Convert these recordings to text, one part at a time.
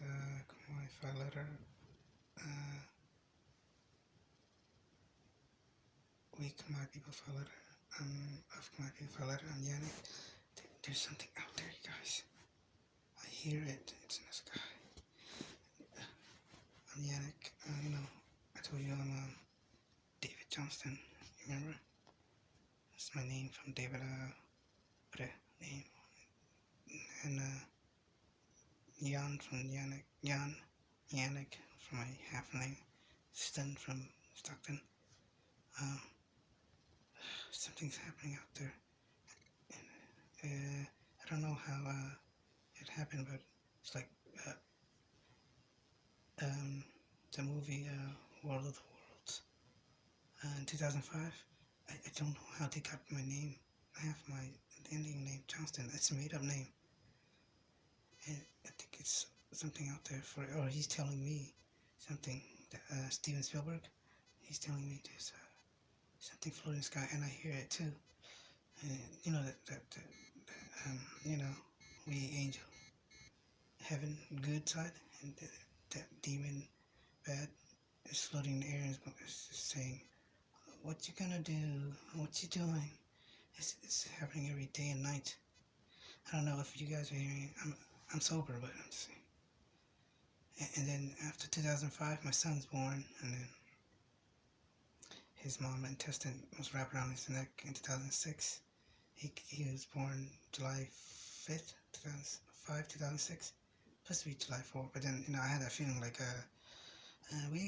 Khmer five letter. Uh, we Khmer people five letter. Of Khmer people five letter. I'm Yannick. There's something out there, you guys. I hear it. It's in the sky. I'm Yannick. I told you I'm David Johnston. Remember? That's my name from David. Name. And Jan from Yannick. Yannick from my half name. Ston from Stockton. Something's happening out there. And, I don't know how it happened, but it's like the movie World of the Worlds in 2005. I don't know how they got my name. I have my ending name Johnston. It's a made-up name. And I think it's something out there or he's telling me something. Steven Spielberg, he's telling me there's something floating in the sky, and I hear it too. And we angel, heaven, good side, and that demon, bad, is floating in the air and is saying, "What you gonna do? What you doing?" It's happening every day and night. I don't know if you guys are hearing it. I'm sober, but I'm just saying. And then after 2005, my son's born, and then his mom intestine was wrapped around his neck in 2006. He was born July 5th, 2005, 2006. Supposed to be July 4th, but then I had that feeling like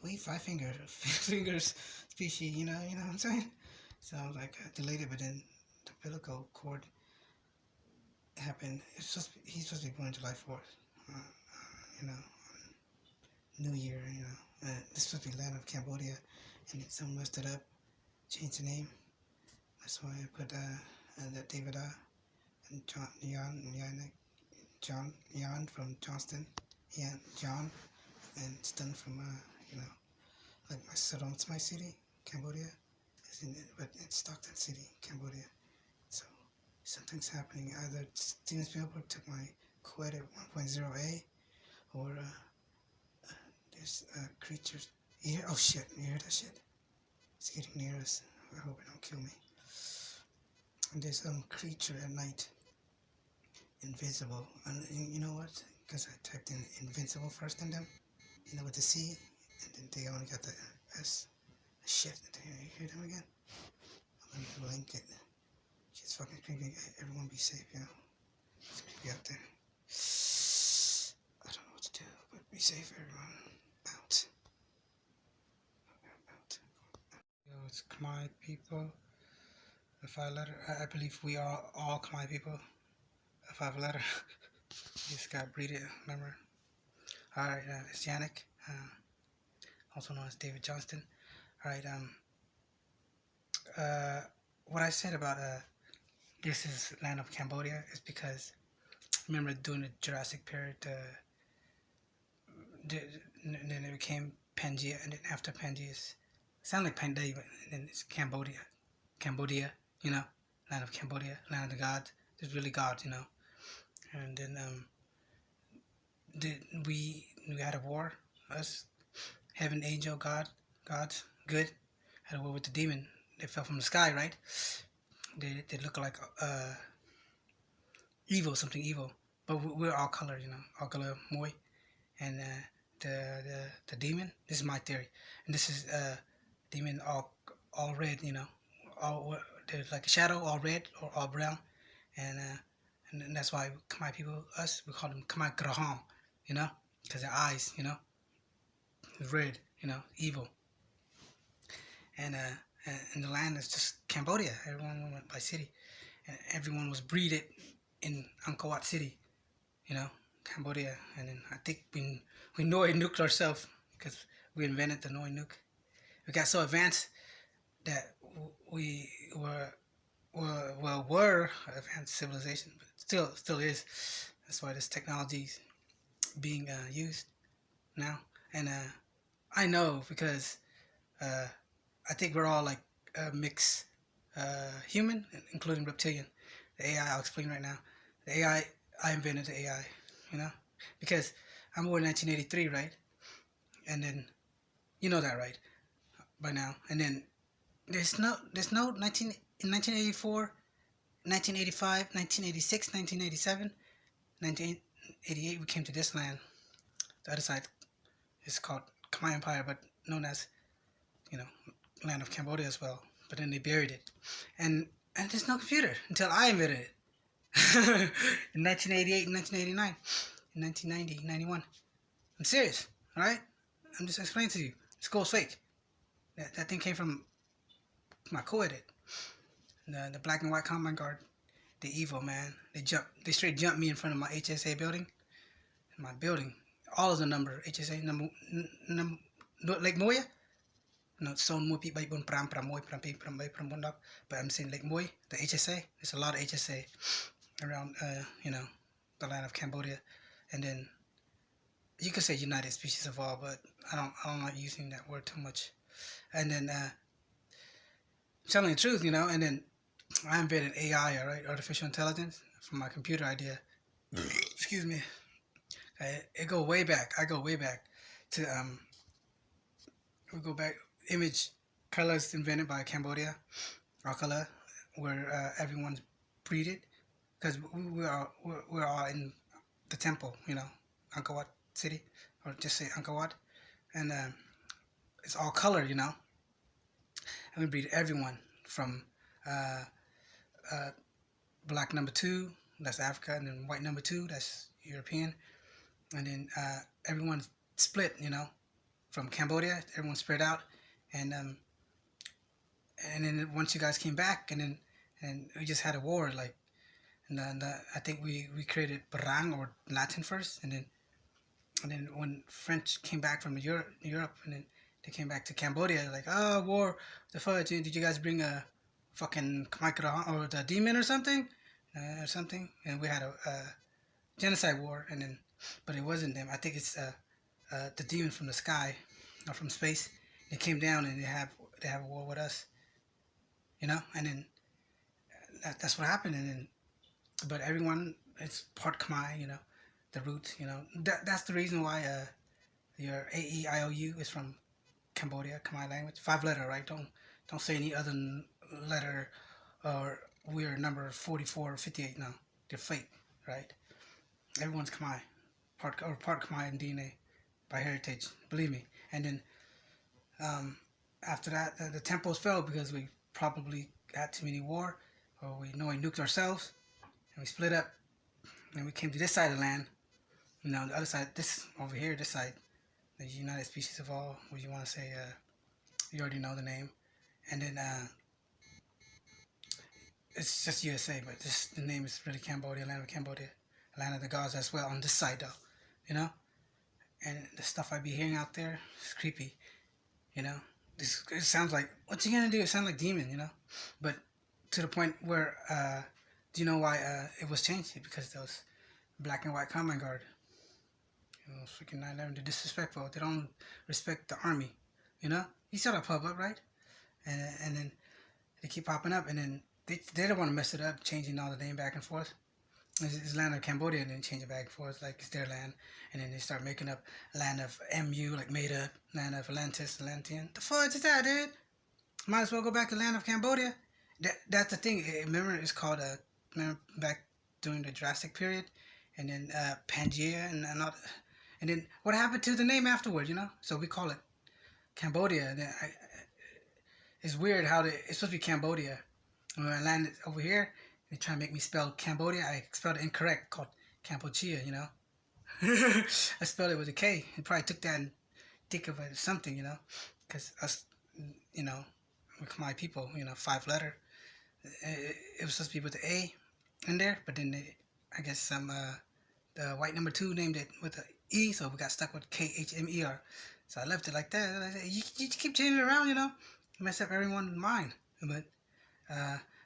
we five fingers species, you know what I'm saying? So I was like delayed it, but then the umbilical cord happened. He's supposed to be born July 4th, New Year, this is supposed to be land of Cambodia, and someone messed it up, changed the name. That's why I put that David and Jan from Johnston, John, and Stun from like my city, Cambodia, but it's Stockton City, Cambodia. So something's happening. Either Steven Spielberg took my quote at 1.0A, or there's creatures. Oh shit! You hear that shit? It's getting near us. I hope it don't kill me. And there's some creature at night, invisible. And you know what? Because I typed in invincible first in them, with the C, and then they only got the S. Shit! You hear them again? I'm gonna link it. Shit's fucking creepy. Everyone be safe, It's creepy out there. I don't know what to do, but be safe, everyone. Out. It's Khmer people. The five letter. I believe we are all Khmer people. A five letter. Just got breeded, remember? Alright, it's Yannick, also known as David Johnston. Alright, what I said about this is land of Cambodia is because remember during the Jurassic period, then it became Pangea, and then after Pangea it sounds like Panday, but then it's Cambodia, land of Cambodia, land of the gods. There's really gods, and then we had a war, us, heaven, angel, gods, good, had a war with the demon. They fell from the sky, right? They look like evil, something evil, but we're all color, all color moi, and the demon. This is my theory, and this is demon all red, all like a shadow, all red or all brown, and that's why Khmer people, we call them Khmer Graham, because their eyes, red, evil, and the land is just Cambodia. Everyone went by city, and everyone was breeded in Angkor Wat City, Cambodia, and then I think we Noi nuked ourselves because we invented the Noi nuke. We got so advanced that we were advanced civilization, but still is. That's why this technology is being used now, and I know because I think we're all like mixed human, including reptilian. The AI I'll explain right now. The AI, I invented the AI, because I'm born in 1983, right? And then you know that, right? By now. And then there's no 1984, 1985, 1986, 1987, 1988. We came to this land. The other side is called Khmer Empire, but known as, you know, land of Cambodia as well. But then they buried it, and there's no computer until I invented it. In 1988, in 1989, in 1990, 91. I'm serious, all right? I'm just explaining to you. School's fake. That thing came from my co-edit. The black and white combine guard. The evil, man. They straight jumped me in front of my HSA building. My building. All of the number. HSA number. Lake Moya? No, so more people pram moy pram pi pram bay pram bundok. But I'm saying Lake Moy, the HSA. There's a lot of HSA around, the land of Cambodia. And then you could say United Species of All, but I don't like using that word too much. And then telling the truth, and then I invented AI, all right, artificial intelligence, from my computer idea. Excuse me. I go way back to we go back. Image colors invented by Cambodia, our color, where everyone's breeded, because we're all in the temple, Angkor Wat city, or just say Angkor Wat, and it's all color, and we breed everyone from black number 2, that's Africa, and then white number 2, that's European, and then everyone's split, from Cambodia, everyone's spread out, and then once you guys came back, and we just had a war, like, and I think we created Barang, or Latin first, and then when French came back from Europe, and then they came back to Cambodia, like, oh, war, the fudge, did you guys bring a fucking Khmer or the demon or something, and we had a genocide war, but it wasn't them. I think it's the demon from the sky, or from space. They came down and they have a war with us, and then that's what happened. And then, but everyone, it's part Khmer, the roots, that's the reason why your AEIOU is from Cambodia, Khmer language, 5-letter, right? Don't say any other letter, or we're number 44 or 58. No, they're fake, right? Everyone's Khmer, part Khmer in DNA by heritage, believe me. And then after that, the temples fell because we probably had too many war, or we nuked ourselves, and we split up, and we came to this side of the land. The other side, this over here, this side, the United Species of All, what you want to say, you already know the name. And then it's just USA, but the name is really Cambodia, land of Cambodia, land of the gods as well on this side though, and the stuff I be hearing out there is creepy, it sounds like, what's he gonna do? It sounds like demon, but to the point where, do you know why it was changed? Because those black and white combine guard, freaking 9/11, they're disrespectful. They don't respect the army, You saw that pop up, right? And then they keep popping up, and then they don't want to mess it up, changing all the name back and forth. It's land of Cambodia, and then change it back and forth like it's their land, and then they start making up land of MU, like made up land of Atlantean. The fudge is that, dude? Might as well go back to land of Cambodia. That's the thing. Remember, it's called remember back during the Jurassic period, and then Pangea and then what happened to the name afterward? So we call it Cambodia. Then it's weird how it's supposed to be Cambodia. When I landed over here, they try to make me spell Cambodia. I spelled it incorrect, called Cambodia, I spelled it with a K. He probably took that and think of it as something, because us, we're Khmer people, 5-letter. It was supposed to be with the A in there, but then I guess the white number 2 named it with the E, so we got stuck with KHMER. So I left it like that. You keep changing it around, mess up everyone's mind. But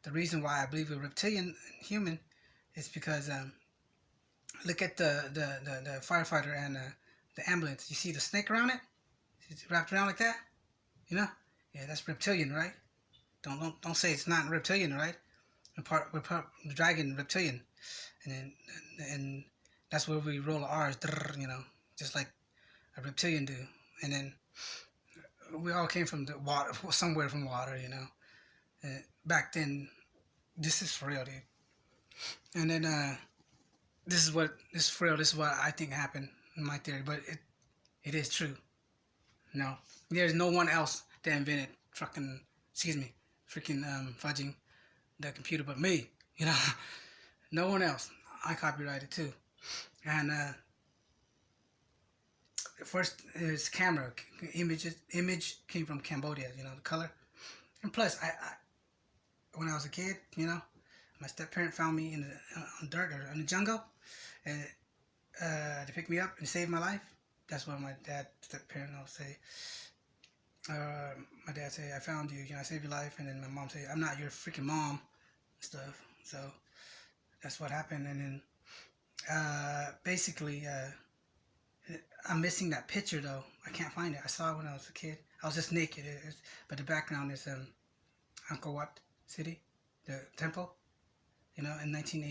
the reason why I believe we're reptilian human is because look at the firefighter and the ambulance. You see the snake around it? It's wrapped around like that? Yeah, that's reptilian, right? Don't say it's not reptilian, right? We're part dragon reptilian, and that's where we roll our R's, just like a reptilian do. And then we all came from the water, somewhere from water, you know. Back then, this is for real, dude. And then this is for real. This is what I think happened in my theory, but it is true. No, there's no one else that invented freaking fudging the computer but me. You know, no one else. I copyrighted too. And first is camera image came from Cambodia. You know, the color. And plus, I when I was a kid, you know, my step parent found me in the on dirt or in the jungle, and to pick me up and save my life. That's what my dad, step parent, will say. My dad say, "I found you. You know, I saved your life," and then my mom say, "I'm not your freaking mom," and stuff. So that's what happened. And then basically, I'm missing that picture though. I can't find it. I saw it when I was a kid. I was just naked, but the background is Angkor Wat City, the temple. You know, in 1980.